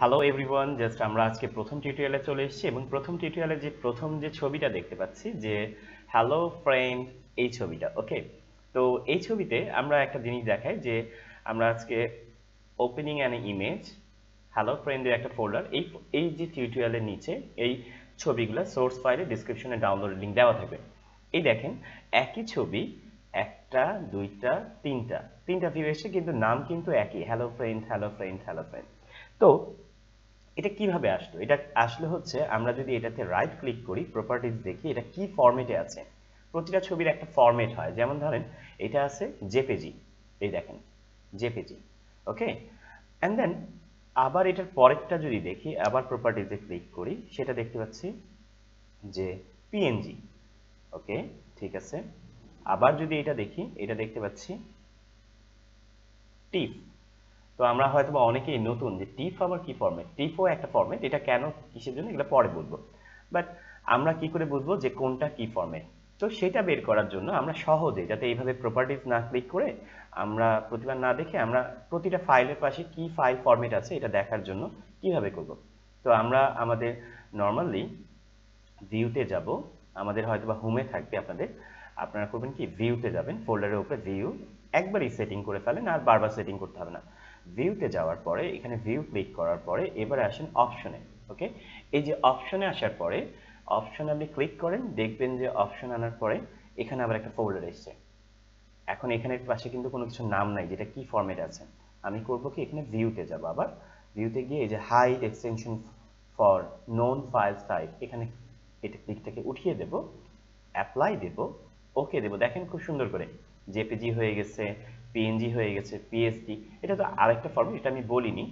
Hello everyone, just আমরা আজকে প্রথম টিউটোরিয়ালে চলে এসেছি এবং প্রথম টিউটোরিয়ালে যে প্রথম যে ছবিটা দেখতে পাচ্ছি যে হ্যালো ফ্রেন্ড, এই ছবিটা। ওকে, তো এই ছবিতে আমরা একটা জিনিস দেখাই যে আমরা আজকে ওপেনিং অ্যান ইমেজ হ্যালো ফ্রেন্ডের একটা ফোল্ডার, এই যে টিউটোরিয়ালের নিচে এই ছবিগুলো সোর্স ফাইলে ডিসক্রিপশনে ডাউনলোড লিঙ্ক দেওয়া থাকবে। এই দেখেন, একই ছবি, একটা দুইটা তিনটা ভিউ এসে, কিন্তু নাম কিন্তু একই, hello friend hello friend hello friend. তো এটা কিভাবে আসলো? এটা আসলে হচ্ছে আমরা যদি এটাতে রাইট ক্লিক করি, প্রপার্টিজ দেখি এটা কি ফরম্যাটে আছে। প্রতিটা ছবির একটা ফরম্যাট হয়, যেমন ধরেন এটা আছে জেপিজি, এই দেখেন জেপিজি। ওকে, অ্যান্ড দেন আবার এটার পরেরটা যদি দেখি, আবার প্রপার্টিজে ক্লিক করি, সেটা দেখতে পাচ্ছি যে পিএনজি। ওকে, ঠিক আছে। আবার যদি এটা দেখি, এটা দেখতে পাচ্ছি টিফ। তো আমরা হয়তো বা অনেকেই নতুন যে টিফ আবার কি ফরম্যাট, টিফও একটা ফরম্যাট, এটা কেন কিসের জন্য এগুলো পরে বলবো, বাট আমরা কি করে বুঝবো যে কোনটা কি ফরম্যাট? তো সেটা বের করার জন্য আমরা সহজে, যাতে এইভাবে প্রপার্টিজ না ক্লিক করে, আমরা প্রতিবার না দেখে, আমরা প্রতিটা ফাইলের পাশে কি ফাইল ফরম্যাট আছে এটা দেখার জন্য কিভাবে করব। তো আমরা আমাদের নর্মালি ভিউতে যাব, আমাদের হয়তো বা হোমে থাকবে আপনাদের, আপনারা করবেন কি, ভিউতে যাবেন, ফোল্ডারের উপরে ভিউ, একবারই সেটিং করে ফেলেন, আর বারবার সেটিং করতে হবে না। ভিউতে যাওয়ার পরে এখানে ভিউ ক্লিক করার পরে এবারে আসেন অপশনে। ওকে, এই যে অপশনে আসার পরে অপশনে আপনি ক্লিক করেন, দেখবেন যে অপশন আনার পরে এখানে আবার একটা ফোল্ডার এসছে। এখন এখানের পাশে কিন্তু কোনো কিছু নাম নাই যেটা কি ফরম্যাট আছে। আমি করব কি, এখানে ভিউতে যাব, আবার ভিউতে গিয়ে এই যে hide extension for known files type, এখানে এটা ক্লিকটাকে উঠিয়ে দেব, অ্যাপ্লাই দেব, ওকে দেব। দেখেন খুব সুন্দর করে জেপিজি হয়ে গেছে, পিএনজি হয়ে গেছে, পিএসডি। এটা তো আরেকটা ফরম্যাট, এটা আমি বলিনি।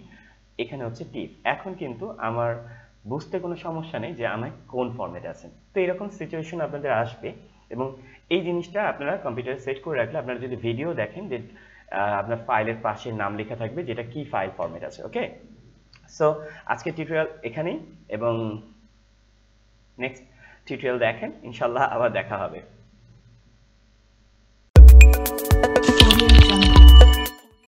এখানে হচ্ছে টিপ। এখন কিন্তু আমার বুঝতে কোনো সমস্যা নেই যে আমার কোন ফরম্যাট আছে। তো এরকম সিচুয়েশন আপনাদের আসবে, এবং এই জিনিসটা আপনারা কম্পিউটারে সেট করে রাখলে, আপনারা যদি ভিডিও দেখেন যে আপনার ফাইলের পাশে নাম লেখা থাকবে যেটা কি ফাইল ফরম্যাট আছে। ওকে, সো আজকে টিউটোরিয়াল এখানেই, এবং নেক্সট টিউটোরিয়াল দেখেন, ইনশাল্লাহ আবার দেখা হবে।